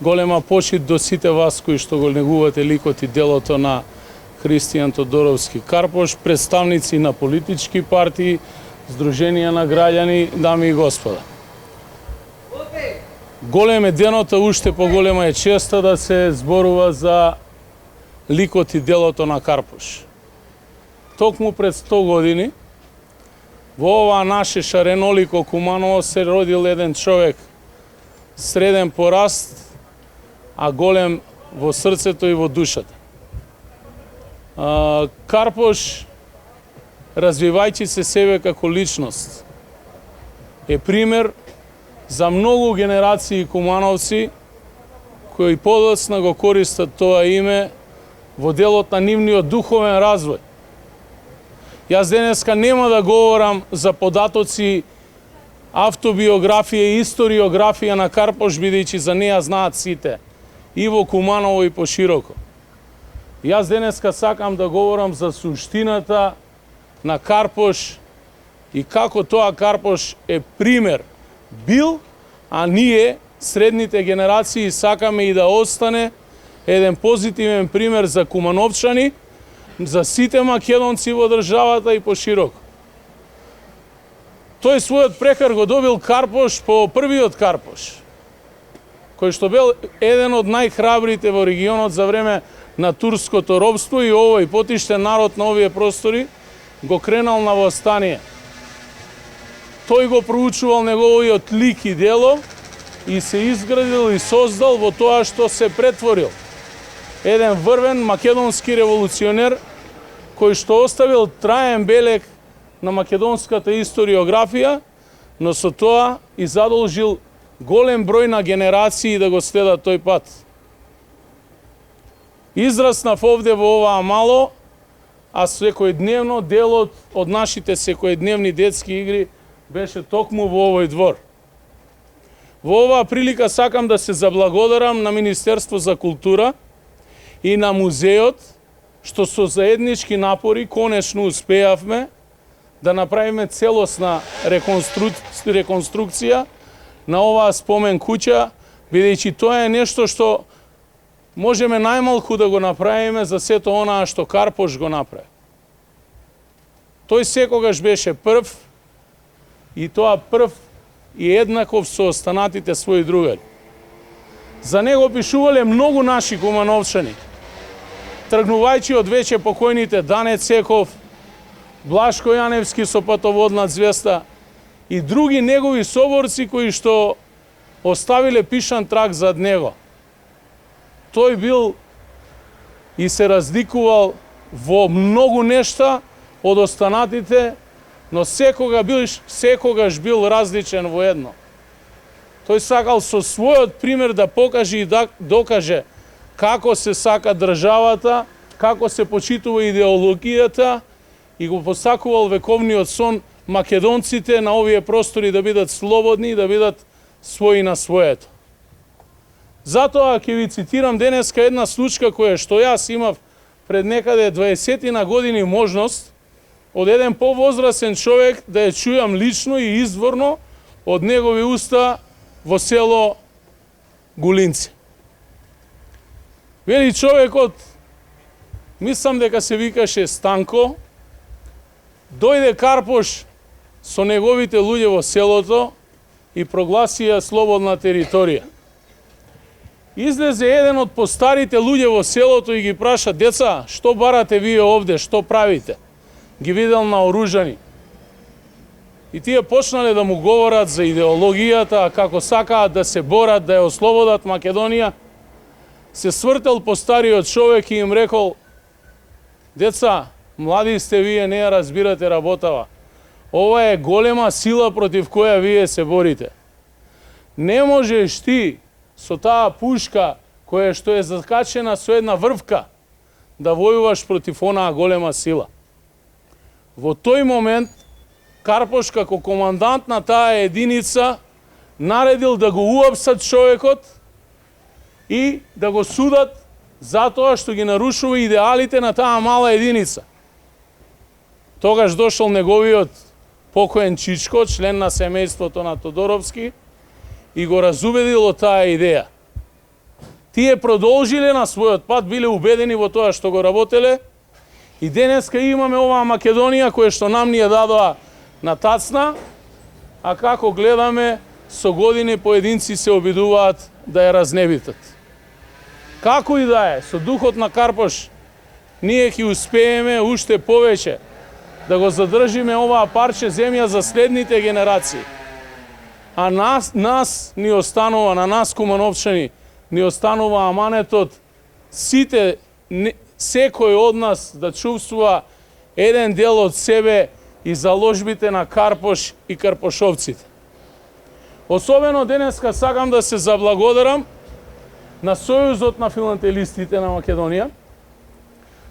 Голема почит до сите вас кои што го негувате ликот и делото на Христијан Тодоровски Карпош, представници на политички партии, Сдруженија на граѓани, дами и господа. Голем е денот, а уште поголема е честа да се зборува за ликот и делото на Карпош. Токму пред 100 години, во ова наше шаренолико Куманово се родил еден човек, среден по раст, а голем во срцето и во душата. Карпош, развивајќи се себе како личност, е пример за многу генерации кумановци кои подоцна го користат тоа име во делот на нивниот духовен развој. Јас денеска нема да говорам за податоци, автобиографија и историографија на Карпош, бидејќи за неја знаат сите, и во Куманово и пошироко. Јас денеска сакам да говорам за суштината на Карпош и како тоа Карпош е пример бил, а ние, средните генерации, сакаме и да остане еден позитивен пример за кумановчани, за сите македонци во државата и пошироко. Тој својот прекар го добил Карпош по првиот Карпош, кој што бил еден од најхрабрите во регионот за време на турското робство, и овој потиштен народ на овие простори го кренал на восстание. Тој го проучувал неговиот лик и дело и се изградил и создал во тоа што се претворил. Еден врвен македонски револуционер кој што оставил траен белег на македонската историографија, но со тоа и задолжил голем број на генерации да го следат тој пат. Израснав овде во оваа мало, а секојдневно делот од нашите секојдневни детски игри беше токму во овој двор. Во оваа прилика сакам да се заблагодарам на Министерство за култура и на музеот, што со заеднички напори конечно успеавме да направиме целосна реконструкција на оваа спомен куќа, бидејќи тоа е нешто што можеме најмалку да го направиме за сето онаа што Карпош го направи. Тој секогаш беше прв, и тоа прв и еднаков со останатите своји другари. За него пишувале многу наши кумановчани, тргнувајќи од веќе покојните Дане Цеков, Блашко Јаневски со Патоводна звезда и други негови соборци кои што оставиле пишан траг зад него. Тој бил и се разликувал во многу нешта од останатите, но секогаш бил различен во едно. Тој сакал со својот пример да покаже и да докаже како се сака државата, како се почитува идеологијата, и го посакувал вековниот сон македонците на овие простори да бидат слободни и да бидат своји на своето. Затоа ќе ви цитирам денеска една случка која што јас имав пред некаде 20 години можност од еден повозрасен човек да ја чујам лично и изворно од негови уста во село Гулинци. Вели човекот, мислам дека се викаше Станко, дојде Карпош со неговите луѓе во селото и прогласија слободна територија. Излезе еден од постарите луѓе во селото и ги праша: деца, што барате вие овде, што правите? Ги видел наоружани. И тие почнале да му говорат за идеологијата, како сакаат да се борат, да ја ослободат Македонија. Се свртел постариот човек и им рекол: деца, млади сте вие, не ја разбирате работава. Ова е голема сила против која вие се борите. Не можеш ти со таа пушка која што е закачена со една врвка да војуваш против онаа голема сила. Во тој момент Карпош како командант на таа единица наредил да го уапсат човекот и да го судат затоа што ги нарушува идеалите на таа мала единица. Тогаш дошол неговиот покоен Чичко, член на семејството на Тодоровски, и го разубедил од таа идеја. Тие продолжиле на својот пат, биле убедени во тоа што го работеле, и денеска имаме оваа Македонија која што нам ни ја дадоа на тацна, а како гледаме, со години поединци се обидуваат да ја разнебитат. Како и да е, со духот на Карпош, ние ќе успееме уште повеќе да го задржиме оваа парче земја за следните генерации. А нас ни останува, на нас кумановчани, ни останува аманетот сите, секој од нас да чувствува еден дел од себе и заложбите на Карпош и карпошовците. Особено денеска сакам да се заблагодарам на Сојузот на филателистите на Македонија,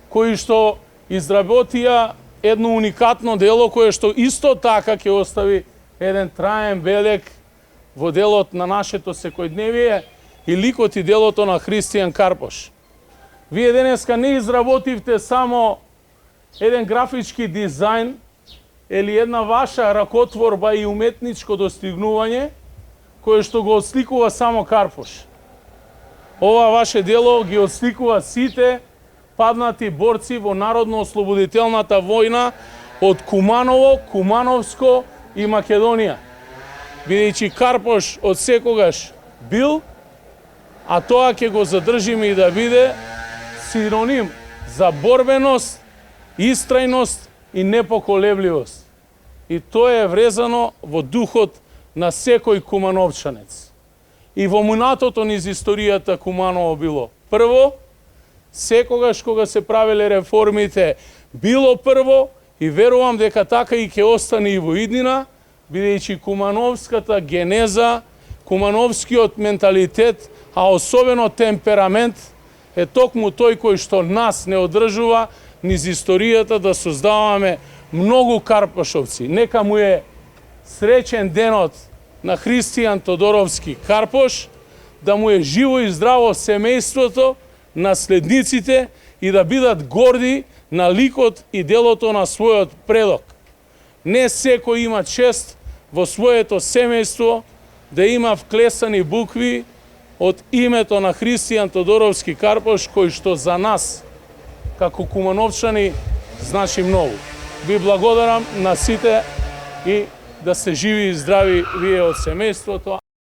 кои што изработија едно уникатно дело кое што исто така ќе остави еден траен белег во делот на нашето секојдневие и ликот и делото на Христијан Карпош. Вие денеска не изработивте само еден графички дизајн или една ваша ракотворба и уметничко достигнување кое што го отсликува само Карпош. Ова ваше дело ги отсликува сите паднати борци во Народно-ослободителната војна од Куманово, Кумановско и Македонија. Бидејќи Карпош од секогаш бил, а тоа ќе го задржиме и да биде синоним за борбеност, истрајност и непоколебливост. И тоа е врезано во духот на секој кумановчанец. И во минатото низ историјата Куманово било прво, секогаш кога се правеле реформите било прво и верувам дека така и ќе остане и во иднина, бидејќи кумановската генеза, кумановскиот менталитет, а особено темперамент е токму тој кој што нас не одржува низ историјата да создаваме многу карпошовци. Нека му е среќен денот на Христијан Тодоровски Карпош, да му е живо и здраво семејството, наследниците и да бидат горди на ликот и делото на својот предок. Не секој има чест во своето семејство да има вклесани букви од името на Христијан Тодоровски Карпош, кој што за нас, како кумановчани, значи многу. Ви благодарам на сите и да сте живи и здрави вие од семејството.